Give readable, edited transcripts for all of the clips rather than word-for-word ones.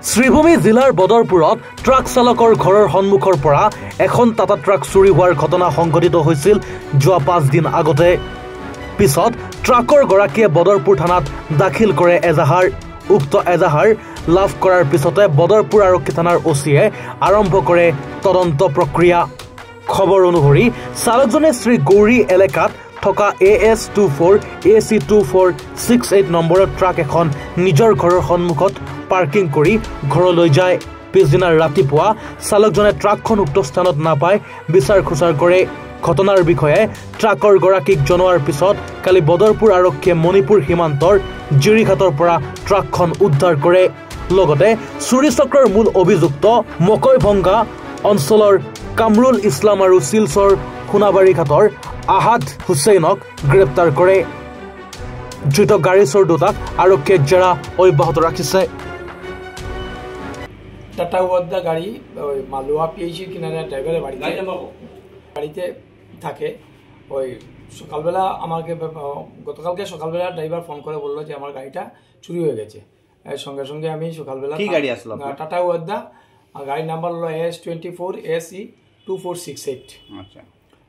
শ্ৰীভূমি জিলাৰ বদৰপুৰত ট্ৰাক চালকৰ ঘৰৰ সন্মুখৰ পৰা এখন টাটা ট্ৰাক চুৰি হোৱাৰ ঘটনা সংঘটিত হৈছিল যোৱা 5 দিন আগতে। পিছত ট্ৰাকৰ গৰাকীয়ে বদৰপুৰ থানাত দাখিল কৰে এজাহাৰ। উক্ত এজাহাৰ লাভ কৰাৰ পিছতে বদৰপুৰ আৰক্ষী থানাৰ ওচিয়ে আৰম্ভ কৰে তদন্ত প্ৰক্ৰিয়া। খবৰ অনুসৰি চালকজনে শ্ৰী গৌৰী এলেকাত থকা AS24 AC2468 নম্বৰৰ ট্ৰাক এখন নিজৰ ঘৰৰ সন্মুখত পাৰ্কিং কৰি ঘৰলৈ যায়। পিছদিনা ৰাতিপুৱা চালকজনে ট্ৰাকখন উক্ত স্থানত নাপাই বিচাৰ খোচাৰ কৰে। ঘটনাৰ বিষয়ে ট্ৰাকৰ গৰাকীক জনোৱাৰ পিছত কালি বদৰপুৰ আৰক্ষীয়ে মণিপুৰ সীমান্তৰ জিৰিঘাটৰ পৰা ট্ৰাকখন উদ্ধাৰ কৰে। লগতে চুৰি চক্ৰৰ মূল অভিযুক্ত মকৈভংগা অঞ্চলৰ কামৰুল ইছলাম আৰু শিলচৰ সোণাবাৰী ঘাটৰ আহাদ হুছেইনক গ্ৰেপ্তাৰ কৰে। ধৃত গাড়ী চোৰ দুটাক আৰক্ষীয়ে জেৰা অব্যাহত ৰাখিছে। টাটা ওয়ার্দা গাড়ি ওই মালুয়া পিএইচির কিনারে ড্রাইভারের বাড়িতে থাকে। ওই সকালবেলা আমাকে গতকালকে সকালবেলা ড্রাইভার ফোন করে বললো যে আমার গাড়িটা চুরি হয়ে গেছে। সঙ্গে সঙ্গে আমি সকালবেলা কি গাড়ি আসলো? টাটা ওয়ার্দা, গাড়ির নাম্বার হলো AS24 AC2468। আচ্ছা,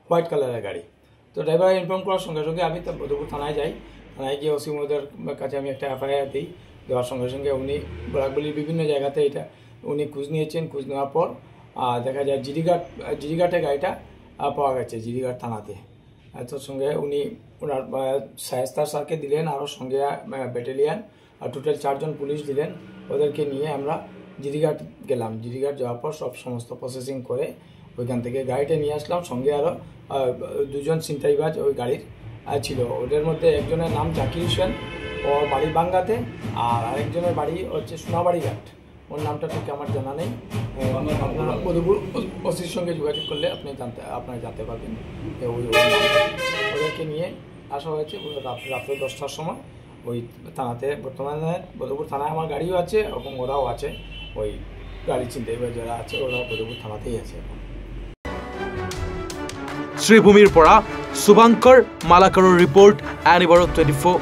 হোয়াইট কালারের গাড়ি। তো ড্রাইভার ইনফর্ম করার সঙ্গে সঙ্গে আমি বদরপুর থানায় যাই। থানায় গিয়ে ওসি মহোদয়ের কাছে আমি একটা FIR দিই। দেওয়ার সঙ্গে সঙ্গে উনি বরাকবলির বিভিন্ন জায়গাতে এটা উনি খোঁজ নিয়েছেন। খোঁজ নেওয়ার পর দেখা যায় জিরিঘাটে গাড়িটা পাওয়া গেছে, জিরিঘাট থানাতে। তোর সঙ্গে উনি ওনার শায়েস্তার স্যারকে দিলেন, আরও সঙ্গে ব্যাটালিয়ান আর টোটাল 4 জন পুলিশ দিলেন। ওদেরকে নিয়ে আমরা জিরিঘাট গেলাম। জিরিঘাট যাওয়ার পর সমস্ত প্রসেসিং করে ওইখান থেকে গাড়িটা নিয়ে আসলাম। সঙ্গে আরও 2 জন ছিনতাইবাজ ওই গাড়ির ছিল। ওদের মধ্যে একজনের নাম জাকির হোসেন, ওর বাড়ি বাঙ্গাতে, আর আরেকজনের বাড়ি হচ্ছে সোনাবাড়ি ঘাট। ওর নামটা ঠিক আমার জানা নেই। আপনারা বদরপুর ওসির সঙ্গে যোগাযোগ করলে আপনারা জানতে পারবেন ওই ওদেরকে নিয়ে আসা হয়েছে রাত্রে 10টার সময় ওই থানাতে। বর্তমানে বদরপুর থানায় আমার গাড়িও আছে এবং ওরাও আছে। ওই গাড়ি ছিনতাইবাজ যারা আছে ওরাও বদরপুর থানাতেই আছে। শ্ৰীভূমিৰ পৰা শুভাংকৰ মালাকাৰৰ ৰিপৰ্ট, এনিবাৰ 24।